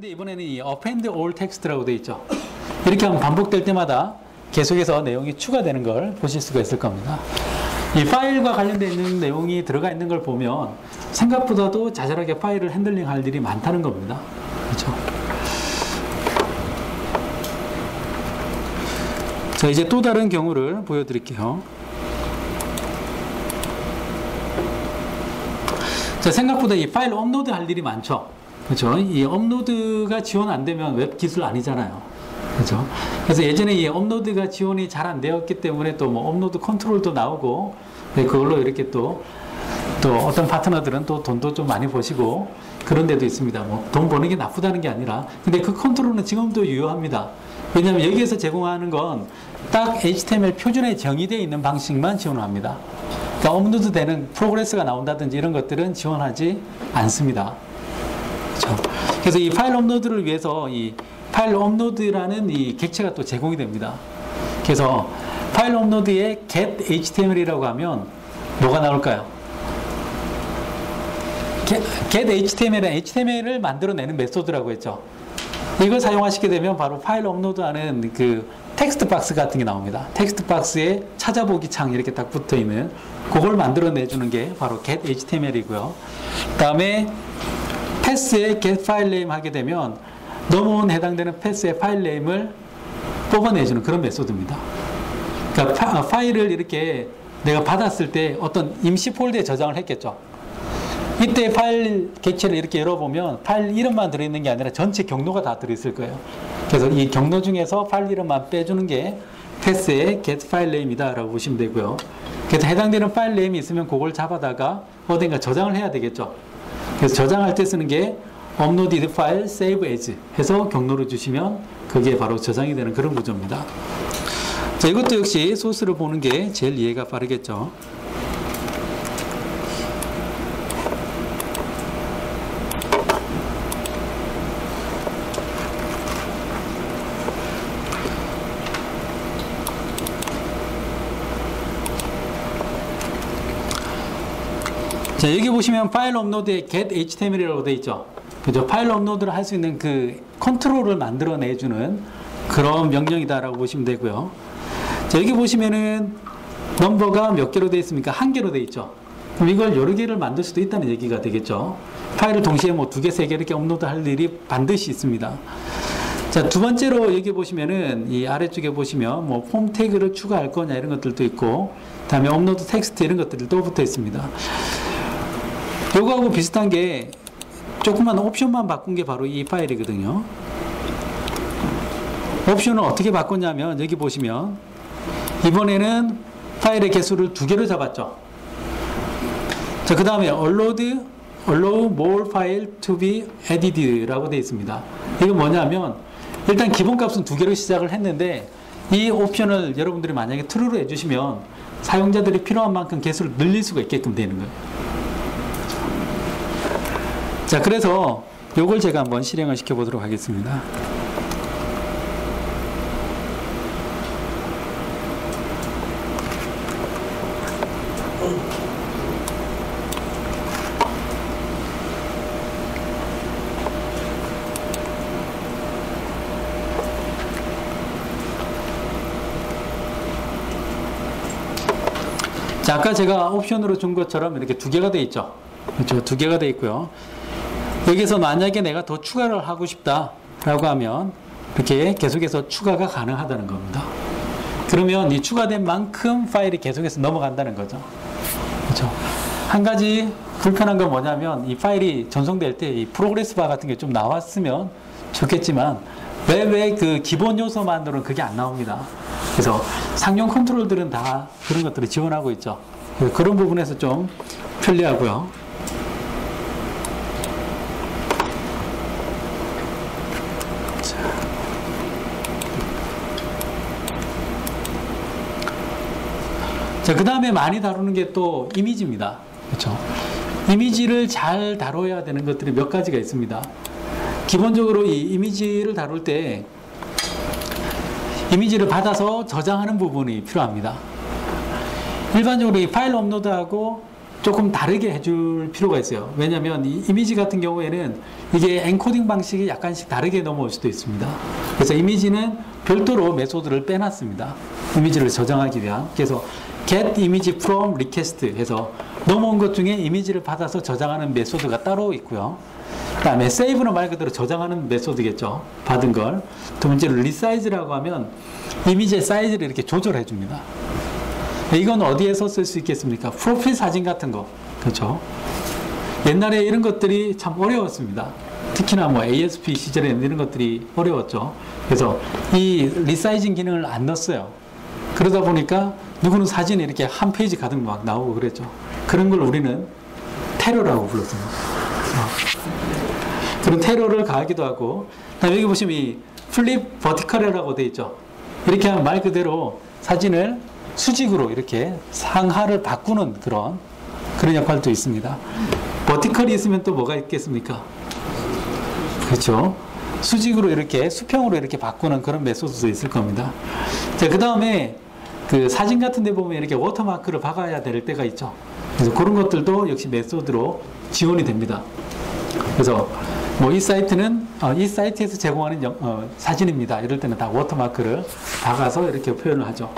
근데 이번에는 이 append all text라고 되어 있죠. 이렇게 하면 반복될 때마다 계속해서 내용이 추가되는 걸 보실 수가 있을 겁니다. 이 파일과 관련되어 있는 내용이 들어가 있는 걸 보면 생각보다도 자잘하게 파일을 핸들링 할 일이 많다는 겁니다. 그렇죠? 자, 이제 또 다른 경우를 보여드릴게요. 자, 생각보다 이 파일 업로드 할 일이 많죠. 그렇죠? 이 업로드가 지원 안 되면 웹 기술 아니잖아요. 그렇죠? 그래서 예전에 이 업로드가 지원이 잘 안 되었기 때문에 또 뭐 업로드 컨트롤도 나오고, 그걸로 이렇게 또 어떤 파트너들은 또 돈도 좀 많이 버시고 그런 데도 있습니다. 뭐 돈 버는 게 나쁘다는 게 아니라, 근데 그 컨트롤은 지금도 유효합니다. 왜냐하면 여기에서 제공하는 건 딱 HTML 표준에 정의되어 있는 방식만 지원합니다. 그러니까 업로드 되는 프로그레스가 나온다든지 이런 것들은 지원하지 않습니다. 그렇죠? 그래서 이 파일 업로드를 위해서 이 파일 업로드라는 이 객체가 또 제공이 됩니다. 그래서 파일 업로드에 get HTML이라고 하면 뭐가 나올까요? get HTML은 HTML을 만들어내는 메소드라고 했죠. 이걸 사용하시게 되면 바로 파일 업로드하는 그 텍스트 박스 같은 게 나옵니다. 텍스트 박스에 찾아보기 창 이렇게 딱 붙어 있는 그걸 만들어내주는 게 바로 get HTML이고요. 그 다음에 패스에 get file name 하게 되면 넘어온 해당되는 패스의 파일 네임을 뽑아내주는 그런 메소드입니다. 그러니까 파일을 이렇게 내가 받았을 때 어떤 임시 폴더에 저장을 했겠죠. 이때 파일 객체를 이렇게 열어보면 파일 이름만 들어있는 게 아니라 전체 경로가 다 들어있을 거예요. 그래서 이 경로 중에서 파일 이름만 빼주는 게 패스의 get file name이다 라고 보시면 되고요. 그래서 해당되는 파일 네임이 있으면 그걸 잡아다가 어딘가 저장을 해야 되겠죠. 그래서 저장할 때 쓰는 게 uploaded file save as 해서 경로를 주시면 그게 바로 저장이 되는 그런 구조입니다. 자, 이것도 역시 소스를 보는 게 제일 이해가 빠르겠죠. 자, 여기 보시면 파일 업로드에 get HTML이라고 되어 있죠. 그죠? 파일 업로드를 할 수 있는 그 컨트롤을 만들어내주는 그런 명령이다라고 보시면 되고요. 자, 여기 보시면은 넘버가 몇 개로 되어 있습니까? 한 개로 되어 있죠. 그럼 이걸 여러 개를 만들 수도 있다는 얘기가 되겠죠. 파일을 동시에 뭐 2개, 3개 이렇게 업로드 할 일이 반드시 있습니다. 자, 두 번째로 여기 보시면은 이 아래쪽에 보시면 뭐 폼 태그를 추가할 거냐 이런 것들도 있고, 다음에 업로드 텍스트 이런 것들이 또 붙어 있습니다. 요거하고 비슷한 게 조그만 옵션만 바꾼 게 바로 이 파일이거든요. 옵션을 어떻게 바꿨냐면 여기 보시면 이번에는 파일의 개수를 2개로 잡았죠. 자, 그 다음에 allow more file to be added 라고 되어 있습니다. 이건 뭐냐면 일단 기본값은 2개로 시작을 했는데 이 옵션을 여러분들이 만약에 true로 해주시면 사용자들이 필요한 만큼 개수를 늘릴 수가 있게끔 되는 거예요. 자, 그래서 요걸 제가 한번 실행을 시켜 보도록 하겠습니다. 자, 아까 제가 옵션으로 준 것처럼 이렇게 2개가 되어 있죠. 그렇죠? 2개가 되어 있고요. 여기서 만약에 내가 더 추가를 하고 싶다라고 하면 이렇게 계속해서 추가가 가능하다는 겁니다. 그러면 이 추가된 만큼 파일이 계속해서 넘어간다는 거죠. 그렇죠? 한 가지 불편한 건 뭐냐면 이 파일이 전송될 때 이 프로그레스 바 같은 게 좀 나왔으면 좋겠지만 웹의 그 기본 요소만으로는 그게 안 나옵니다. 그래서 상용 컨트롤들은 다 그런 것들을 지원하고 있죠. 그런 부분에서 좀 편리하고요. 자, 그 다음에 많이 다루는 게 또 이미지입니다. 그렇죠? 이미지를 잘 다뤄야 되는 것들이 몇 가지가 있습니다. 기본적으로 이 이미지를 다룰 때 이미지를 받아서 저장하는 부분이 필요합니다. 일반적으로 이 파일 업로드하고 조금 다르게 해줄 필요가 있어요. 왜냐하면 이 이미지 같은 경우에는 이게 엔코딩 방식이 약간씩 다르게 넘어올 수도 있습니다. 그래서 이미지는 별도로 메소드를 빼놨습니다. 이미지를 저장하기 위한. 그래서 get image from request 해서 넘어온 것 중에 이미지를 받아서 저장하는 메소드가 따로 있고요. 그 다음에 save는 말 그대로 저장하는 메소드겠죠. 받은 걸. 두 번째로 resize라고 하면 이미지의 사이즈를 이렇게 조절해 줍니다. 이건 어디에서 쓸 수 있겠습니까? 프로필 사진 같은 거. 그렇죠? 옛날에 이런 것들이 참 어려웠습니다. 특히나 뭐 ASP 시절에는 이런 것들이 어려웠죠. 그래서 이 리사이징 기능을 안 넣었어요. 그러다 보니까 누구는 사진이 이렇게 한 페이지 가득 막 나오고 그랬죠. 그런 걸 우리는 테러라고 불렀어요. 그런 테러를 가하기도 하고, 그다음에 여기 보시면 이 플립 버티컬이라고 되어 있죠. 이렇게 하면 말 그대로 사진을 수직으로 이렇게 상하를 바꾸는 그런 역할도 있습니다. 버티컬이 있으면 또 뭐가 있겠습니까? 그렇죠. 수직으로 이렇게 수평으로 이렇게 바꾸는 그런 메소드도 있을 겁니다. 자, 그 다음에 그 사진 같은 데 보면 이렇게 워터마크를 박아야 될 때가 있죠. 그래서 그런 것들도 역시 메소드로 지원이 됩니다. 그래서 뭐 이 사이트는 이 사이트에서 제공하는 사진입니다. 이럴 때는 다 워터마크를 박아서 이렇게 표현을 하죠.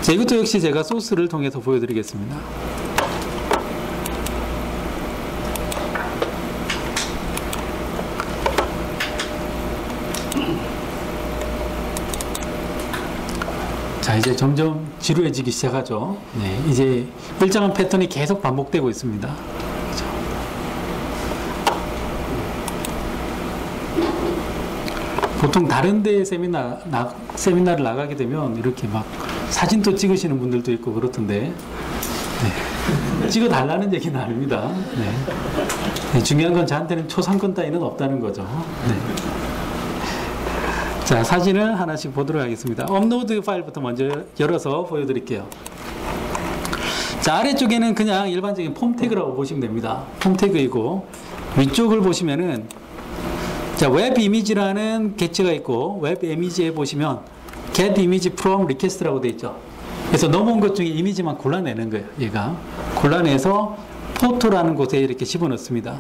자, 이것도 역시 제가 소스를 통해서 보여드리겠습니다. 자, 이제 점점 지루해지기 시작하죠. 네, 이제 일정한 패턴이 계속 반복되고 있습니다. 그렇죠? 보통 다른 데 세미나를 나가게 되면 이렇게 막 사진도 찍으시는 분들도 있고 그렇던데, 네. 찍어달라는 얘기는 아닙니다. 네. 네, 중요한 건 저한테는 초상권 따위는 없다는 거죠. 네. 자, 사진을 하나씩 보도록 하겠습니다. 업로드 파일부터 먼저 열어서 보여드릴게요. 자, 아래쪽에는 그냥 일반적인 폼 태그라고 보시면 됩니다. 폼 태그이고, 위쪽을 보시면은 자, 웹 이미지라는 객체가 있고, 웹 이미지에 보시면 get image from request라고 되어 있죠. 그래서 넘어온 것 중에 이미지만 골라내는 거예요. 얘가 골라내서 포토라는 곳에 이렇게 집어넣습니다.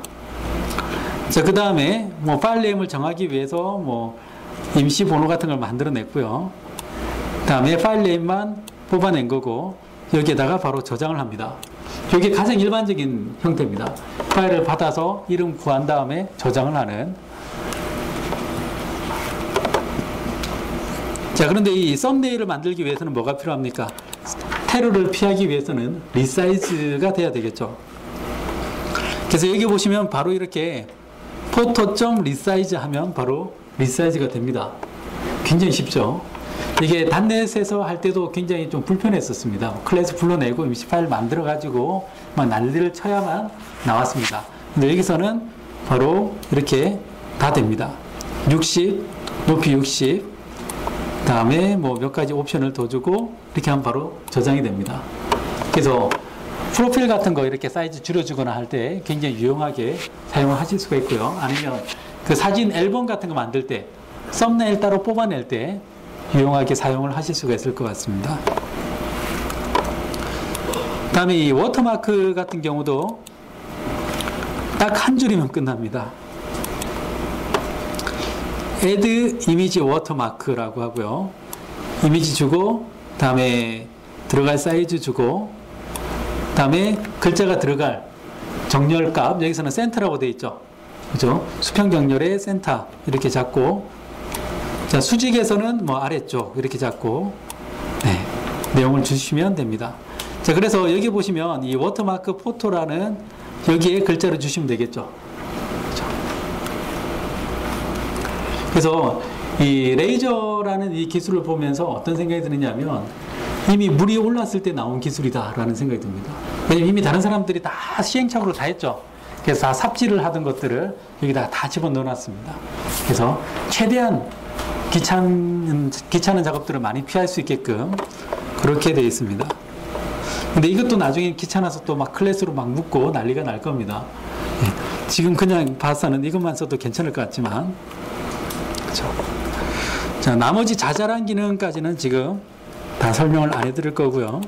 자, 그 다음에 뭐 파일 네임을 정하기 위해서 뭐 임시 번호 같은 걸 만들어냈고요. 그 다음에 파일 네임만 뽑아낸 거고, 여기에다가 바로 저장을 합니다. 이게 가장 일반적인 형태입니다. 파일을 받아서 이름 구한 다음에 저장을 하는. 자, 그런데 이 썸네일을 만들기 위해서는 뭐가 필요합니까? 테러를 피하기 위해서는 리사이즈가 돼야 되겠죠. 그래서 여기 보시면 바로 이렇게 photo.resize 하면 바로 리사이즈가 됩니다. 굉장히 쉽죠. 이게 단넷에서 할 때도 굉장히 좀 불편했었습니다. 클래스 불러내고 임시 파일 만들어 가지고 막 난리를 쳐야만 나왔습니다. 근데 여기서는 바로 이렇게 다 됩니다. 60, 높이 60, 다음에 뭐 몇 가지 옵션을 더 주고 이렇게 하면 바로 저장이 됩니다. 그래서 프로필 같은 거 이렇게 사이즈 줄여주거나 할 때 굉장히 유용하게 사용을 하실 수가 있고요. 아니면 그 사진 앨범 같은 거 만들 때 썸네일 따로 뽑아낼 때 유용하게 사용을 하실 수가 있을 것 같습니다. 다음에 이 워터마크 같은 경우도 딱 한 줄이면 끝납니다. add image watermark라고 하고요. 이미지 주고, 다음에 들어갈 사이즈 주고, 다음에 글자가 들어갈 정렬값, 여기서는 센터라고 되어 있죠. 그죠? 수평 정렬의 센터 이렇게 잡고, 자, 수직에서는 뭐 아래쪽 이렇게 잡고, 네, 내용을 주시면 됩니다. 자, 그래서 여기 보시면 이 워터마크 포토라는 여기에 글자를 주시면 되겠죠. 그죠? 그래서 이 레이저라는 이 기술을 보면서 어떤 생각이 드느냐면, 이미 물이 올랐을 때 나온 기술이다라는 생각이 듭니다. 왜냐면 이미 다른 사람들이 다 시행착오를 다 했죠. 그래서 다 삽질을 하던 것들을 여기다 다 집어넣어 놨습니다. 그래서 최대한 귀찮은 작업들을 많이 피할 수 있게끔 그렇게 되어 있습니다. 근데 이것도 나중에 귀찮아서 또 막 클래스로 막 묶고 난리가 날 겁니다. 지금 그냥 봐서는 이것만 써도 괜찮을 것 같지만, 그렇죠? 자, 나머지 자잘한 기능까지는 지금 다 설명을 안 해드릴 거고요.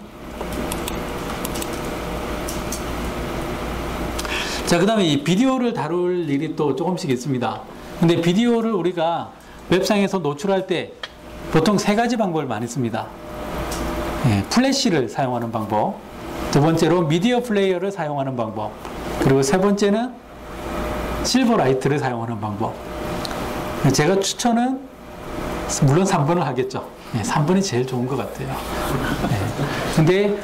자, 그 다음에 이 비디오를 다룰 일이 또 조금씩 있습니다. 근데 비디오를 우리가 웹상에서 노출할 때 보통 세 가지 방법을 많이 씁니다. 예, 플래시를 사용하는 방법, 두 번째로 미디어 플레이어를 사용하는 방법, 그리고 세 번째는 실버라이트를 사용하는 방법. 제가 추천은 물론 3번을 하겠죠. 예, 3번이 제일 좋은 것 같아요. 예, 근데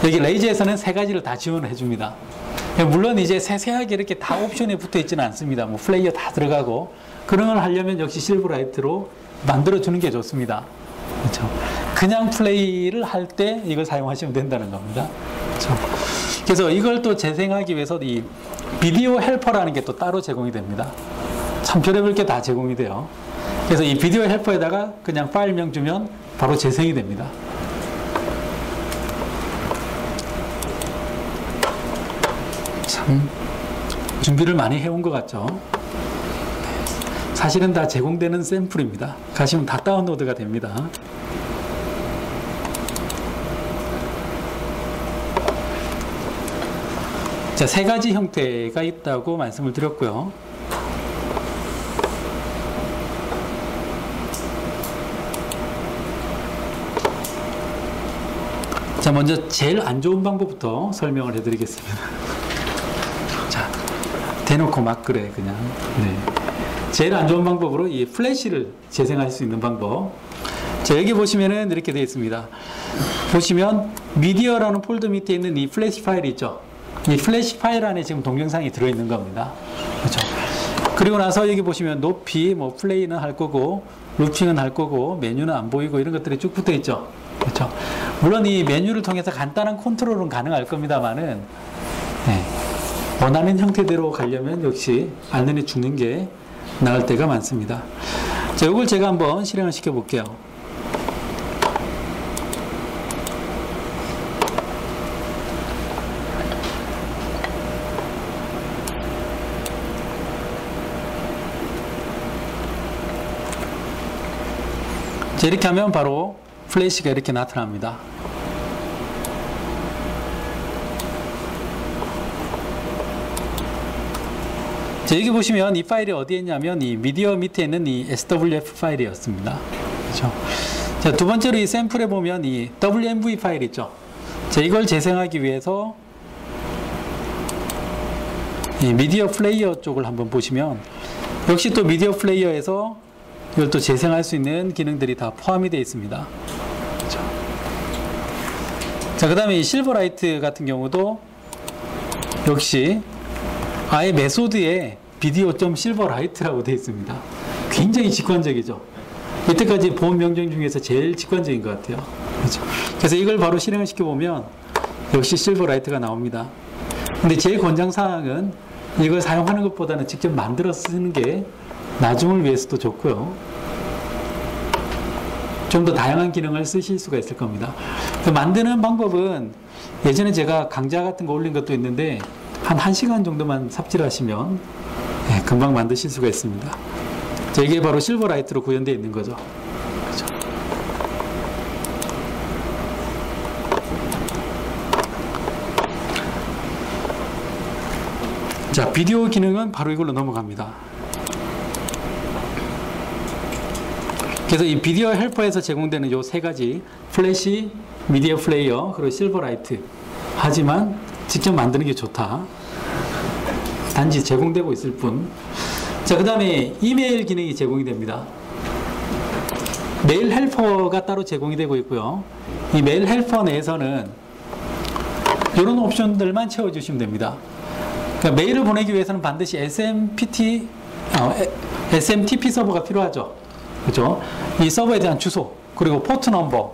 여기 레이저에서는 세 가지를 다 지원을 해줍니다. 물론 이제 세세하게 이렇게 다 옵션에 붙어 있지는 않습니다. 뭐 플레이어 다 들어가고 그런 걸 하려면 역시 실버라이트로 만들어 주는 게 좋습니다. 그렇죠? 그냥 플레이를 할 때 이걸 사용하시면 된다는 겁니다. 그렇죠? 그래서 이걸 또 재생하기 위해서 이 비디오 헬퍼라는 게 또 따로 제공이 됩니다. 참 별의별 게 다 제공이 돼요. 그래서 이 비디오 헬퍼에다가 그냥 파일명 주면 바로 재생이 됩니다. 참 준비를 많이 해온 것 같죠. 사실은 다 제공되는 샘플입니다. 가시면 다 다운로드가 됩니다. 자, 세 가지 형태가 있다고 말씀을 드렸고요. 자, 먼저 제일 안 좋은 방법부터 설명을 해드리겠습니다. 자, 대놓고 막 그래 그냥. 네. 제일 안 좋은 방법으로 이 플래시를 재생할 수 있는 방법. 자, 여기 보시면은 이렇게 되어 있습니다. 보시면 미디어라는 폴더 밑에 있는 이 플래시 파일이 있죠. 이 플래시 파일 안에 지금 동영상이 들어있는 겁니다. 그렇죠? 그리고 나서 여기 보시면 높이 뭐 플레이는 할 거고 루핑은 할 거고 메뉴는 안 보이고 이런 것들이 쭉 붙어 있죠. 그렇죠? 물론 이 메뉴를 통해서 간단한 컨트롤은 가능할 겁니다만은 네, 원하는 형태대로 가려면 역시 알른이 죽는 게 나을 때가 많습니다. 자, 이걸 제가 한번 실행을 시켜 볼게요. 자, 이렇게 하면 바로 플래시가 이렇게 나타납니다. 자, 여기 보시면 이 파일이 어디에 있냐면 이 미디어 밑에 있는 이 SWF 파일이었습니다. 그렇죠? 자, 두 번째로 이 샘플에 보면 이 WMV 파일 있죠. 자, 이걸 재생하기 위해서 이 미디어 플레이어 쪽을 한번 보시면 역시 또 미디어 플레이어에서 이걸 또 재생할 수 있는 기능들이 다 포함이 되어 있습니다. 그렇죠? 자, 그 다음에 이 실버라이트 같은 경우도 역시 아예 메소드에 비디오.실버라이트라고 되어 있습니다. 굉장히 직관적이죠. 이때까지 본 명령 중에서 제일 직관적인 것 같아요. 그렇죠? 그래서 이걸 바로 실행을 시켜보면 역시 실버라이트가 나옵니다. 근데 제 권장사항은 이걸 사용하는 것보다는 직접 만들어 쓰는 게 나중을 위해서도 좋고요. 좀 더 다양한 기능을 쓰실 수가 있을 겁니다. 만드는 방법은 예전에 제가 강좌 같은 거 올린 것도 있는데 한 1시간 정도만 삽질하시면 네, 금방 만드실 수가 있습니다. 자, 이게 바로 실버라이트로 구현되어 있는 거죠. 그렇죠? 자, 비디오 기능은 바로 이걸로 넘어갑니다. 그래서 이 비디오 헬퍼에서 제공되는 요 세 가지 플래시, 미디어 플레이어, 그리고 실버라이트. 하지만 직접 만드는 게 좋다. 단지 제공되고 있을 뿐. 자, 그 다음에 이메일 기능이 제공이 됩니다. 메일 헬퍼가 따로 제공이 되고 있고요. 이 메일 헬퍼 내에서는 이런 옵션들만 채워주시면 됩니다. 그러니까 메일을 보내기 위해서는 반드시 SMTP 서버가 필요하죠. 그죠? 이 서버에 대한 주소, 그리고 포트 넘버,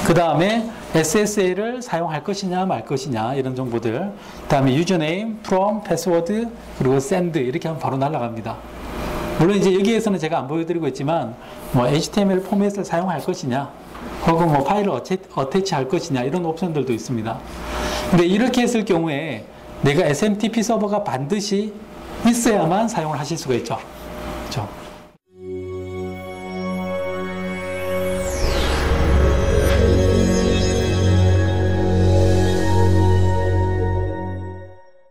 그 다음에 SSL을 사용할 것이냐 말 것이냐 이런 정보들, 그 다음에 유저네임, from, 패스워드, 그리고 send 이렇게 하면 바로 날아갑니다. 물론 이제 여기에서는 제가 안 보여드리고 있지만 뭐 HTML 포맷을 사용할 것이냐 혹은 뭐 파일을 어태치 할 것이냐 이런 옵션들도 있습니다. 근데 이렇게 했을 경우에 내가 SMTP 서버가 반드시 있어야만 사용을 하실 수가 있죠.